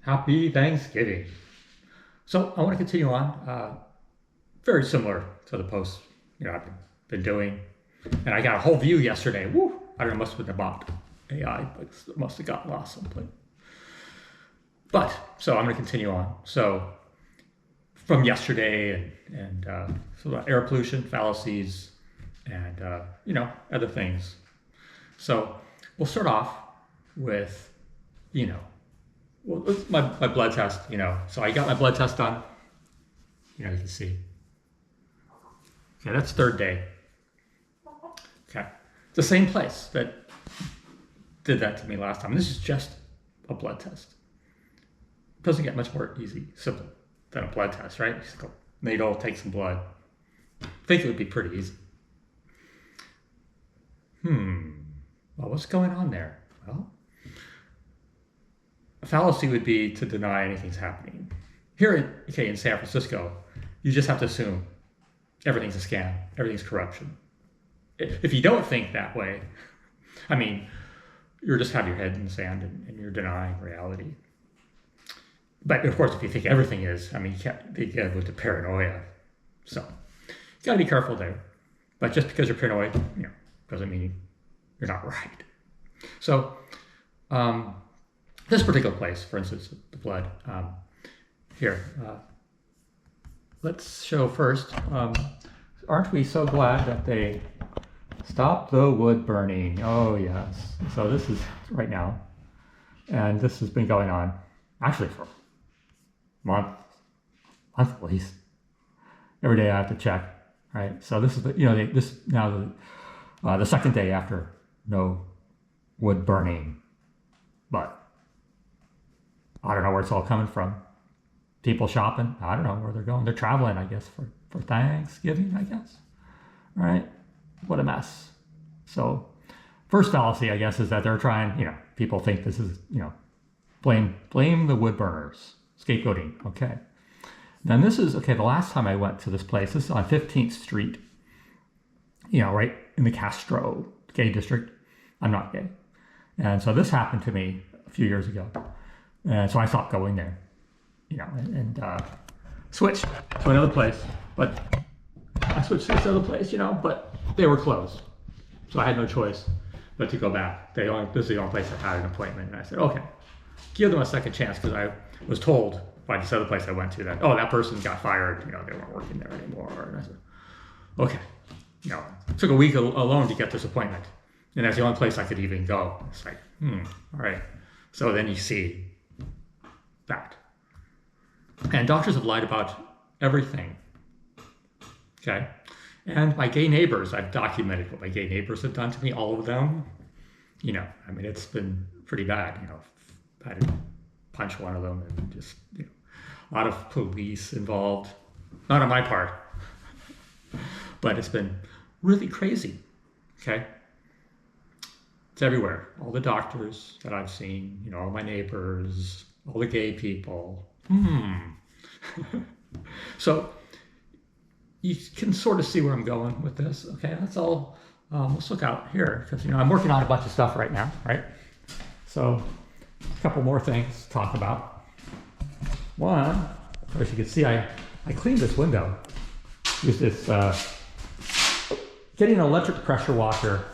Happy Thanksgiving. So I want to continue on, very similar to the posts I've been doing. And I got a whole view yesterday. Woo! I don't know, must have been about AI, but it must have got lost someplace. But, so I'm going to continue on. So from yesterday and so about air pollution, fallacies, and, other things. So we'll start off with, my blood test, So I got my blood test done. You can see. Okay, that's third day. Okay. It's the same place that did that to me last time. This is just a blood test. It doesn't get much more simple than a blood test, right? Just go needle, take some blood. I think it would be pretty easy. Well, what's going on there? Well, a fallacy would be to deny anything's happening. Here in San Francisco, you just have to assume everything's a scam, everything's corruption. If you don't think that way, you just have your head in the sand and you're denying reality. But of course, if you think everything is, you can't get with the paranoia. So you got to be careful there. But just because you're paranoid, doesn't mean you're not right. So this particular place, for instance, the blood, here, let's show first. Aren't we so glad that they stopped the wood burning? Oh, yes. So this is right now. And this has been going on actually for a month at least. Every day I have to check, right? So this is the second day after no wood burning. But I don't know where it's all coming from. People shopping, I don't know where they're going. They're traveling, I guess, for Thanksgiving, I guess. All right? What a mess. So first fallacy, I guess, is that they're trying, people think this is, blame the wood burners, scapegoating, okay. Then this is, the last time I went to this place, this is on 15th Street, right in the Castro gay district. I'm not gay. And so this happened to me a few years ago. And so I stopped going there, and switched to another place. But I switched to this other place, but they were closed. So I had no choice but to go back. This is the only place I had an appointment. And I said, okay, give them a second chance, because I was told by this other place I went to that, that person got fired, they weren't working there anymore. And I said, okay, it took a week alone to get this appointment. And that's the only place I could even go. It's like, all right. So then you see that. And doctors have lied about everything. Okay? And my gay neighbors, I've documented what my gay neighbors have done to me, all of them. It's been pretty bad. I had to punch one of them and just, a lot of police involved. Not on my part. But it's been really crazy. Okay? It's everywhere. All the doctors that I've seen, all my neighbors, all the gay people. So you can sort of see where I'm going with this. Okay, that's all. Let's look out here, because I'm working on a bunch of stuff right now, right? So a couple more things to talk about. One, of course, you can see I cleaned this window. Use this. Getting an electric pressure washer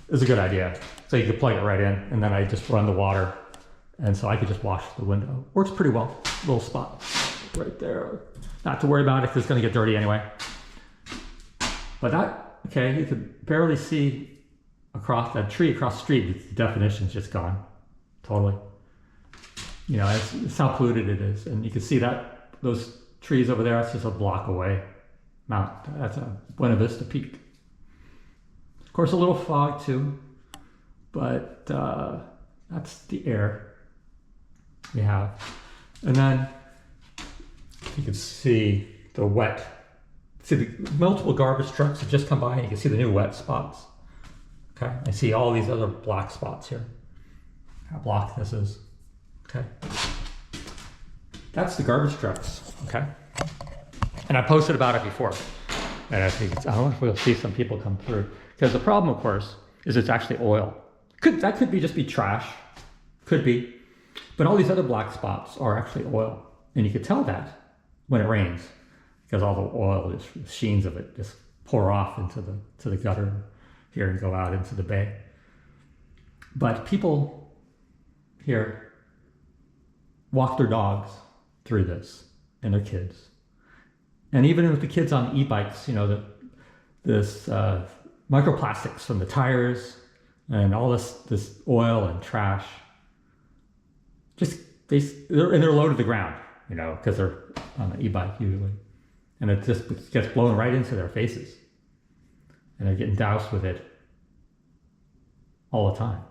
is a good idea. So you can plug it right in, and then I just run the water, and so I could just wash the window. Works pretty well. Little spot right there. Not to worry about it, because it's going to get dirty anyway. But you could barely see across that tree across the street. The definition's just gone. Totally. It's how polluted it is. And you can see that those trees over there, that's just a block away. That's a Buena Vista Peak. Of course, a little fog too, but that's the air we have. And then you can see the multiple garbage trucks have just come by, and you can see the new wet spots. Okay, I see all these other black spots here. How blocked this is. Okay, that's the garbage trucks. Okay, and I posted about it before, and I think I don't know if we'll see some people come through, because the problem, of course, is it's actually oil. That could just be trash. Could be. But all these other black spots are actually oil. And you could tell that when it rains because all the oil, the sheens of it just pour off into the gutter here and go out into the bay. But people here walk their dogs through this and their kids. And even with the kids on e-bikes, this microplastics from the tires and all this oil and trash, they're low to the ground, because they're on an e-bike usually. And it just gets blown right into their faces. And they're getting doused with it all the time.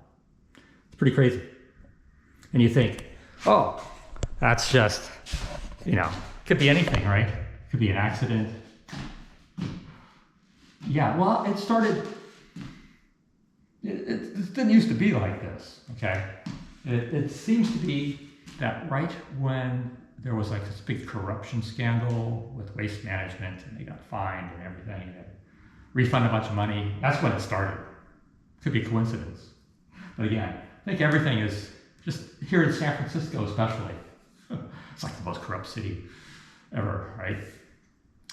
It's pretty crazy. And you think, oh, that's just, could be anything, right? Could be an accident. Yeah, well, it started, it didn't used to be like this, okay? It seems to be that right when there was like this big corruption scandal with waste management and they got fined and everything and refunded a bunch of money, that's when it started. Could be coincidence. But again, I think everything is just here in San Francisco especially. It's like the most corrupt city ever, right?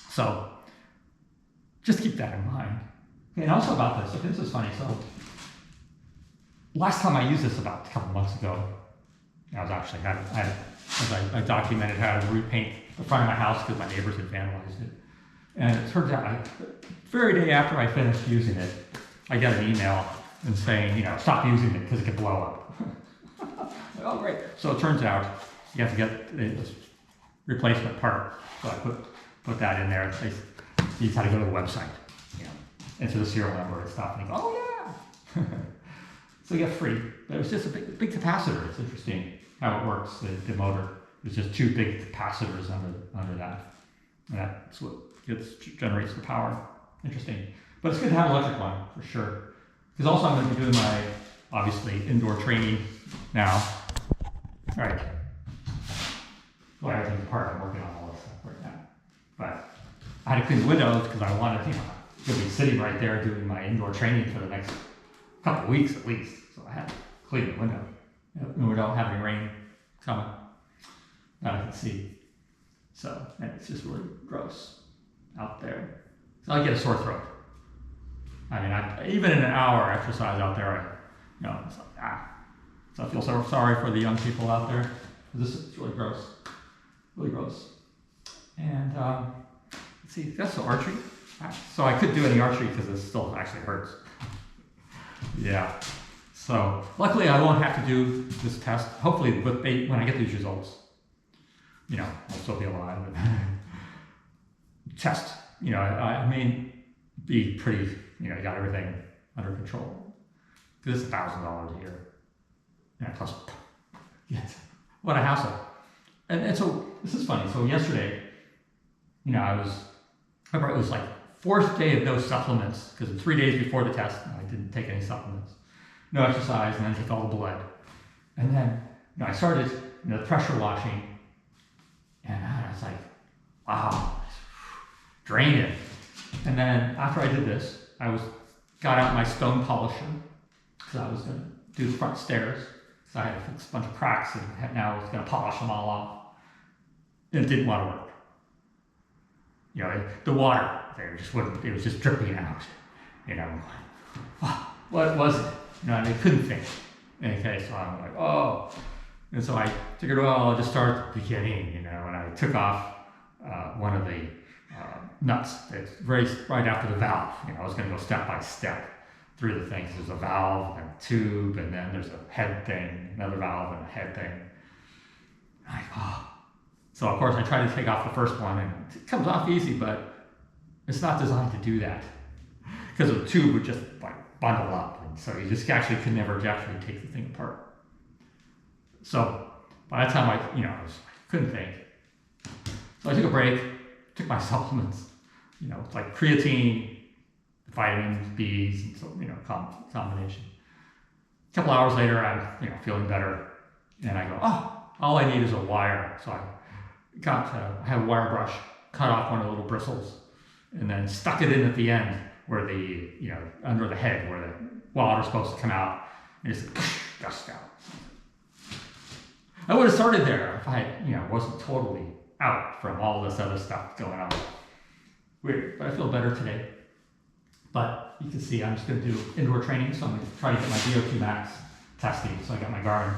So just keep that in mind. And also about this is funny. So last time I used this about a couple months ago, I I documented how to repaint the front of my house because my neighbors had vandalized it. And it turns out, the very day after I finished using it, I got an email and saying, stop using it because it could blow up. Oh, great. So it turns out you have to get this replacement part. So I put that in there. You just had to go to the website, enter the serial number and stuff, and you go, oh yeah. So you get free. But it was just a big capacitor. It's interesting how it works. The motor is just two big capacitors under that. And that's what generates the power. Interesting. But it's good to have an electric one for sure. Because also I'm going to be doing my, obviously, indoor training now. All right. Well, everything's apart. I'm working on all this stuff right now. But I had to clean the windows because I wanted, to be sitting right there doing my indoor training for the next couple of weeks at least. So I had to clean the window. And we don't have any rain coming that I can see. So, and it's just really gross out there. So I get a sore throat. I mean, even in an hour exercise out there, it's like, So I feel so sorry for the young people out there. This is really gross. Really gross. And let's see, that's the archery. So I could do any archery because it still actually hurts. Yeah. So luckily I won't have to do this test. Hopefully when I get these results, I'll still be alive. Test, I may be pretty, got everything under control. Because it's $1,000 a year. Yeah, plus, what a hassle. And so this is funny. So yesterday, it was like fourth day of no supplements because 3 days before the test, I didn't take any supplements. No exercise, and then took all the blood. And then, I started, pressure washing, and I was like, wow, drain it. And then after I did this, got out my stone polisher because I was going to do the front stairs. So I had to fix a bunch of cracks, and now I was going to polish them all off. And it didn't want to work. The water there just wouldn't, it was just dripping out. What was it? And I couldn't think. Okay, so I'm like, oh. And so I figured, well, I'll just start at the beginning, and I took off one of the nuts that's right after the valve. I was going to go step by step through the things. There's a valve and a tube, and then there's a head thing, another valve and a head thing. Like, oh. So of course I tried to take off the first one, and it comes off easy, but it's not designed to do that because the tube would just like bundle up, and so you just actually could never actually take the thing apart. So by that time I couldn't think. So I took a break, took my supplements, it's like creatine, vitamins, B's, and so combination. A couple hours later, I'm feeling better, and I go, oh, all I need is a wire. So I had a wire brush, cut off one of the little bristles, and then stuck it in at the end where under the head where the water's supposed to come out, and just gushed out. I would have started there if I, wasn't totally out from all this other stuff going on. Weird, but I feel better today. But you can see I'm just going to do indoor training, so I'm going to try to get my VO2 max testing. So I got my Garmin,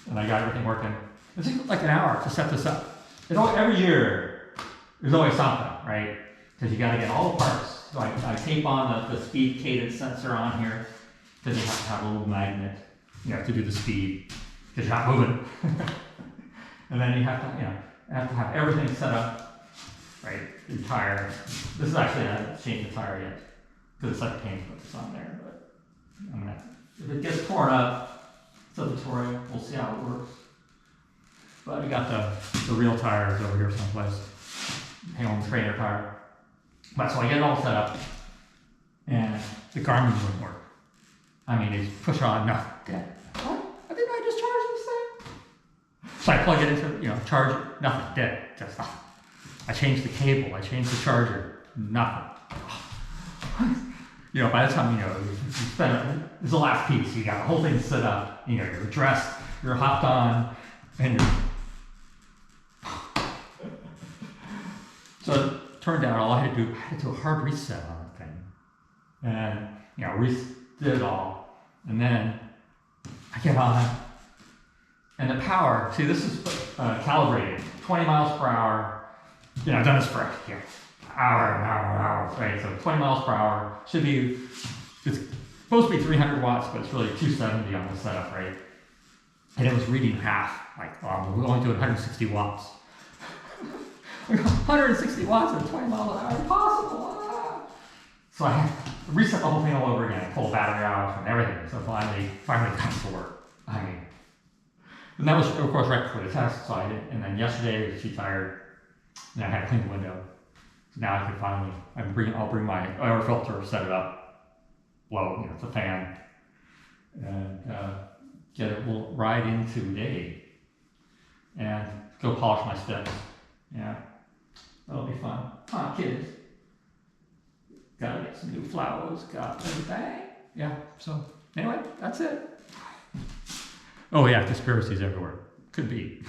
and I got everything working. It took like an hour to set this up. Every year, there's always something, right? Because you got to get all the parts. So I tape on the speed cadence sensor on here, because you have to have a little magnet, to do the speed, because you're not moving. And then you have to have everything set up, right? The tire. This is actually, I haven't changed the tire yet, because it's like paint with this on there. But if it gets torn up, it's a tutorial. We'll see how it works. But we got the real tires over here someplace. Home trainer tire. But so I get it all set up, and the Garmin wouldn't work. I mean, it's push on, no, dead. What? Didn't I just charge this thing? So I plug it into, charge it, nothing, dead, just nothing. I changed the cable, I changed the charger, nothing. By the time, you spend it's the last piece, you got the whole thing set up, you're dressed, you're hopped on, and you're. So it turned out all I had to do a hard reset on the thing. And, did it all. And then I get on, and the power, see, this is calibrated, 20 miles per hour. I've done this for hours, right? So 20 miles per hour should be, it's supposed to be 300 watts, but it's really 270 on the setup, right? And it was reading half, we're going to 160 watts. 160 watts at 20 miles an hour, impossible. So I had to reset the whole thing all over again, pull the battery out and everything. So finally got to work. And that was, of course, right before the test. So I did, and then yesterday I was too tired, and I had to clean the window. So now I can finally, I'll bring my air filter, set it up, blow, the fan, and get it, we'll ride into day, and go polish my steps. Yeah, that'll be fun. Come on, kids. Gotta get some new flowers, got everything. Yeah, so anyway, that's it. Oh yeah, conspiracies everywhere. Could be.